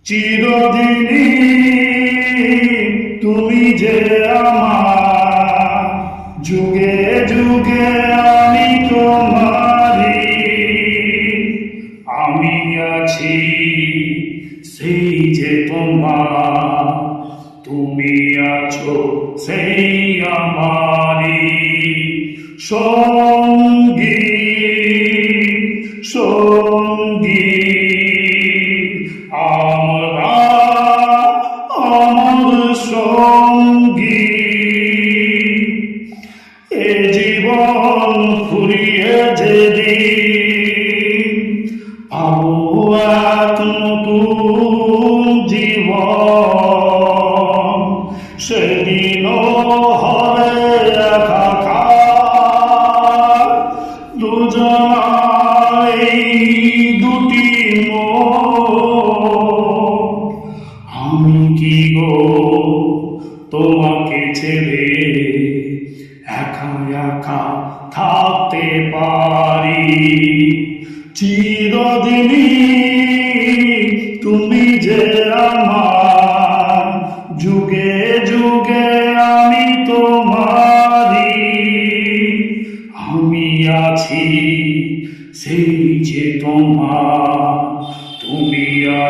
চিরদিনই তুমি যে আমার, যুগে যুগে আমি তোমারি। আমি আছি সেই যে তোমার, তুমি আছো সেই আমারি সঙ্গী সঙ্গী। আমরা আমার সঙ্গী, এ জীবন ফুরিয়ে যেদিন পাবো এক নতুন জীবন, সেদিনও হবে একাকার দুজনার এই দুটি মন। আমি কি গো তোমাকে ছেড়ে একা একা থাকতে পারি? চিরদিনই তুমি যে আমার, যুগে যুগে আমি তোমারি। আমি আছি সেই যে তোমার, তুমি আছো